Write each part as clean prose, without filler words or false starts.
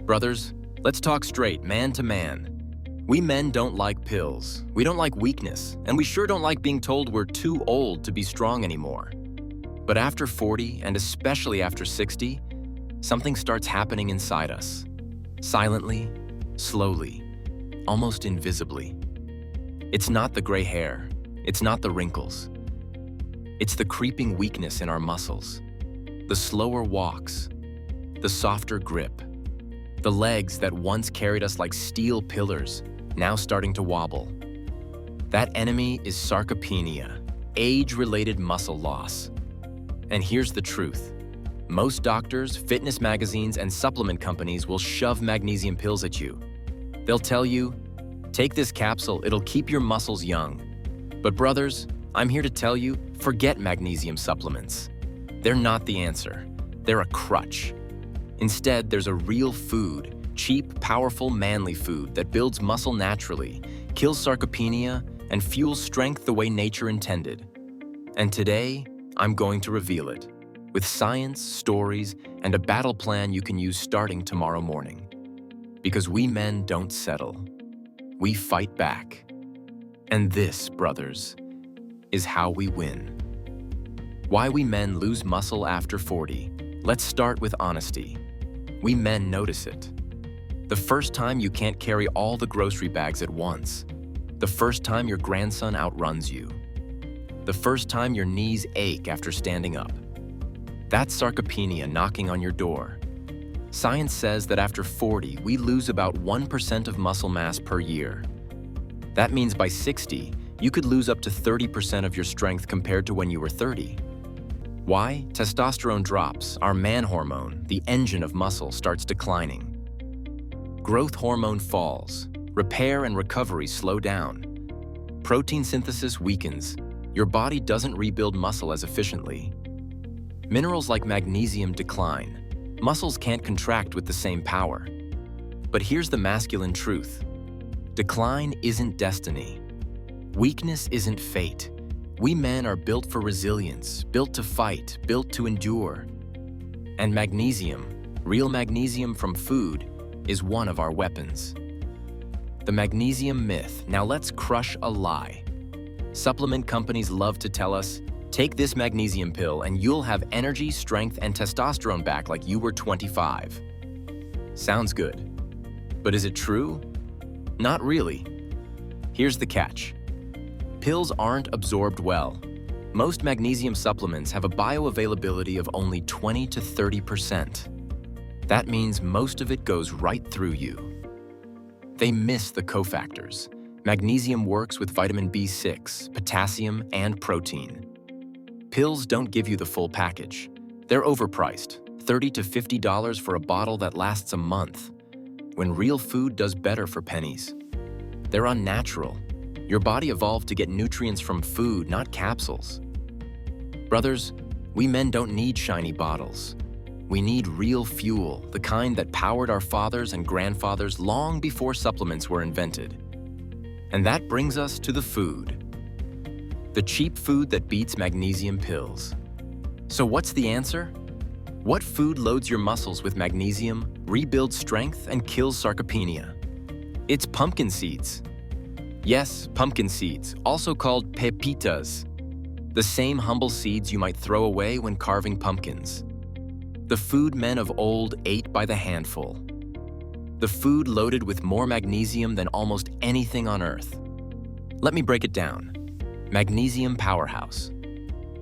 Brothers, let's talk straight, man to man. We men don't like pills, we don't like weakness, and we sure don't like being told we're too old to be strong anymore. But after 40, and especially after 60, something starts happening inside us. Silently, slowly, almost invisibly. It's not the gray hair, it's not the wrinkles. It's the creeping weakness in our muscles, the slower walks, the softer grip, the legs that once carried us like steel pillars, now starting to wobble. That enemy is sarcopenia, age-related muscle loss. And here's the truth. Most doctors, fitness magazines, and supplement companies will shove magnesium pills at you. They'll tell you, take this capsule, it'll keep your muscles young. But brothers, I'm here to tell you, forget magnesium supplements. They're not the answer. They're a crutch. Instead, there's a real food, cheap, powerful, manly food that builds muscle naturally, kills sarcopenia, and fuels strength the way nature intended. And today, I'm going to reveal it, with science, stories, and a battle plan you can use starting tomorrow morning. Because we men don't settle. We fight back. And this, brothers, is how we win. Why we men lose muscle after 40. Let's start with honesty. We men notice it. The first time you can't carry all the grocery bags at once. The first time your grandson outruns you. The first time your knees ache after standing up. That's sarcopenia knocking on your door. Science says that after 40, we lose about 1% of muscle mass per year. That means by 60, you could lose up to 30% of your strength compared to when you were 30. Why? Testosterone drops, our man hormone, the engine of muscle, starts declining. Growth hormone falls, repair and recovery slow down. Protein synthesis weakens, your body doesn't rebuild muscle as efficiently. Minerals like magnesium decline, muscles can't contract with the same power. But here's the masculine truth. Decline isn't destiny. Weakness isn't fate. We men are built for resilience, built to fight, built to endure. And magnesium, real magnesium from food, is one of our weapons. The magnesium myth. Now let's crush a lie. Supplement companies love to tell us, take this magnesium pill and you'll have energy, strength, and testosterone back like you were 25. Sounds good. But is it true? Not really. Here's the catch. Pills aren't absorbed well. Most magnesium supplements have a bioavailability of only 20 to 30%. That means most of it goes right through you. They miss the cofactors. Magnesium works with vitamin B6, potassium, and protein. Pills don't give you the full package. They're overpriced, $30 to $50 for a bottle that lasts a month, when real food does better for pennies. They're unnatural. Your body evolved to get nutrients from food, not capsules. Brothers, we men don't need shiny bottles. We need real fuel, the kind that powered our fathers and grandfathers long before supplements were invented. And that brings us to the food. The cheap food that beats magnesium pills. So what's the answer? What food loads your muscles with magnesium, rebuilds strength, and kills sarcopenia? It's pumpkin seeds. Yes, pumpkin seeds, also called pepitas. The same humble seeds you might throw away when carving pumpkins. The food men of old ate by the handful. The food loaded with more magnesium than almost anything on Earth. Let me break it down. Magnesium powerhouse.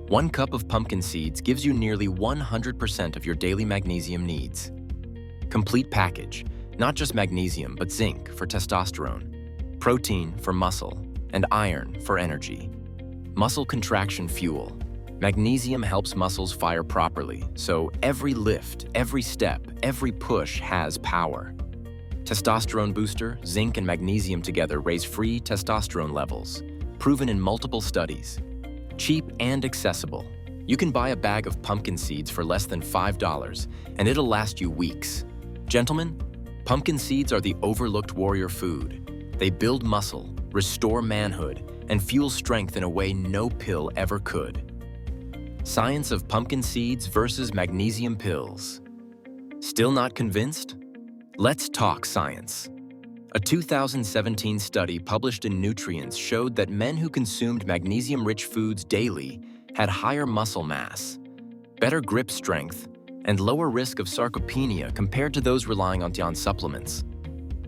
1 cup of pumpkin seeds gives you nearly 100% of your daily magnesium needs. Complete package, not just magnesium, but zinc for testosterone, protein for muscle, and iron for energy. Muscle contraction fuel. Magnesium helps muscles fire properly, so every lift, every step, every push has power. Testosterone booster, zinc and magnesium together raise free testosterone levels, proven in multiple studies. Cheap and accessible. You can buy a bag of pumpkin seeds for less than $5, and it'll last you weeks. Gentlemen, pumpkin seeds are the overlooked warrior food. They build muscle, restore manhood, and fuel strength in a way no pill ever could. Science of pumpkin seeds versus magnesium pills. Still not convinced? Let's talk science. A 2017 study published in Nutrients showed that men who consumed magnesium-rich foods daily had higher muscle mass, better grip strength, and lower risk of sarcopenia compared to those relying on supplements.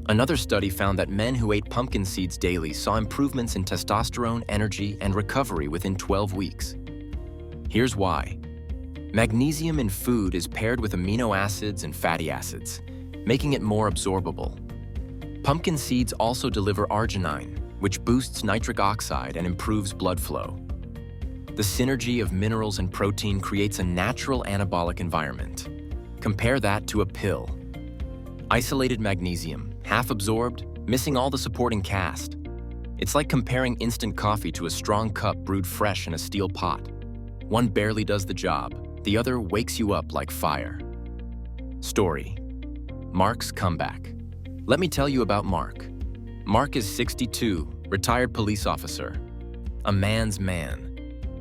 Another study found that men who ate pumpkin seeds daily saw improvements in testosterone, energy, and recovery within 12 weeks. Here's why. Magnesium in food is paired with amino acids and fatty acids, making it more absorbable. Pumpkin seeds also deliver arginine, which boosts nitric oxide and improves blood flow. The synergy of minerals and protein creates a natural anabolic environment. Compare that to a pill. Isolated magnesium, half absorbed, missing all the supporting cast. It's like comparing instant coffee to a strong cup brewed fresh in a steel pot. One barely does the job, the other wakes you up like fire. Story: Mark's comeback. Let me tell you about Mark. Mark is 62, retired police officer, a man's man.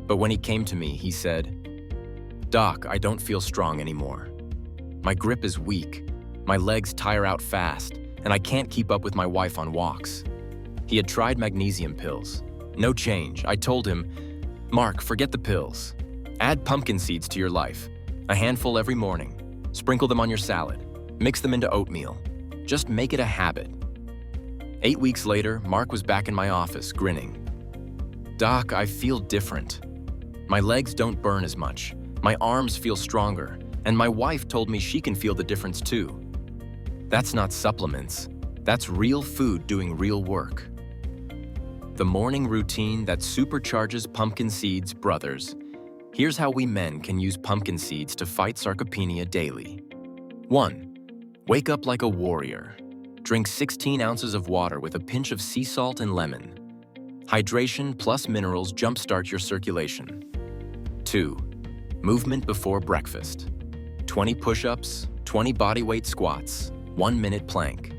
But when he came to me, he said, "Doc, I don't feel strong anymore. My grip is weak, my legs tire out fast, and I can't keep up with my wife on walks." He had tried magnesium pills. No change. I told him, "Mark, forget the pills. Add pumpkin seeds to your life. A handful every morning. Sprinkle them on your salad. Mix them into oatmeal. Just make it a habit." 8 weeks later, Mark was back in my office, grinning. "Doc, I feel different. My legs don't burn as much. My arms feel stronger, and my wife told me she can feel the difference too." That's not supplements. That's real food doing real work. The morning routine that supercharges pumpkin seeds, brothers. Here's how we men can use pumpkin seeds to fight sarcopenia daily. 1. Wake up like a warrior. Drink 16 ounces of water with a pinch of sea salt and lemon. Hydration plus minerals jumpstart your circulation. 2. Movement before breakfast. 20 push-ups, 20 bodyweight squats, 1-minute plank.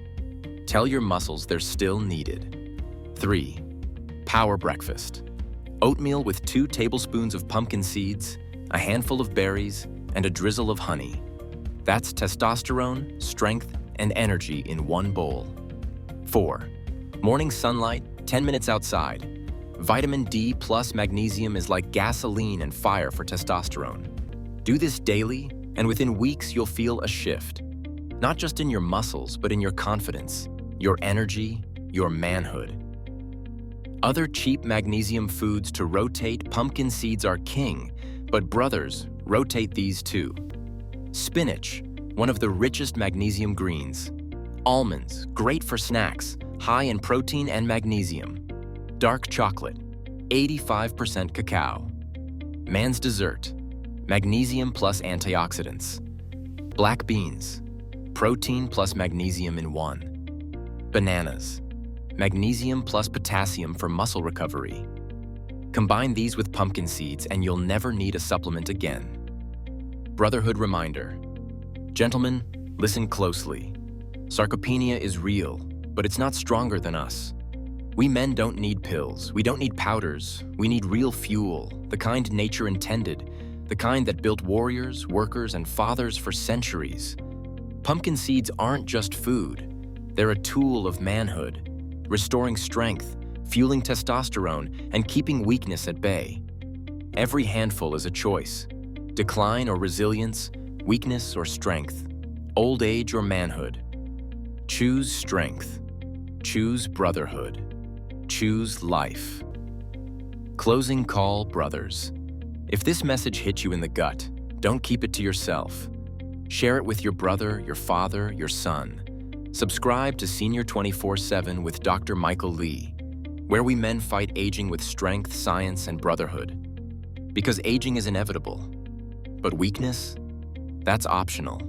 Tell your muscles they're still needed. 3. Power breakfast. Oatmeal with 2 tablespoons of pumpkin seeds, a handful of berries, and a drizzle of honey. That's testosterone, strength, and energy in one bowl. 4. Morning sunlight, 10 minutes outside. Vitamin D plus magnesium is like gasoline and fire for testosterone. Do this daily, and within weeks you'll feel a shift. Not just in your muscles, but in your confidence, your energy, your manhood. Other cheap magnesium foods to rotate, pumpkin seeds are king, but brothers, rotate these too. Spinach, one of the richest magnesium greens. Almonds, great for snacks, high in protein and magnesium. Dark chocolate, 85% cacao. Man's dessert, magnesium plus antioxidants. Black beans, protein plus magnesium in one. Bananas, magnesium plus potassium for muscle recovery. Combine these with pumpkin seeds and you'll never need a supplement again. Brotherhood reminder. Gentlemen, listen closely. Sarcopenia is real, but it's not stronger than us. We men don't need pills, we don't need powders, we need real fuel, the kind nature intended, the kind that built warriors, workers, and fathers for centuries. Pumpkin seeds aren't just food, they're a tool of manhood, restoring strength, fueling testosterone, and keeping weakness at bay. Every handful is a choice: decline or resilience, weakness or strength, old age or manhood. Choose strength. Choose brotherhood. Choose life. Closing call, brothers. If this message hit you in the gut, don't keep it to yourself. Share it with your brother, your father, your son. Subscribe to Senior 24/7 with Dr. Michael Lee, where we men fight aging with strength, science, and brotherhood. Because aging is inevitable, but weakness, that's optional.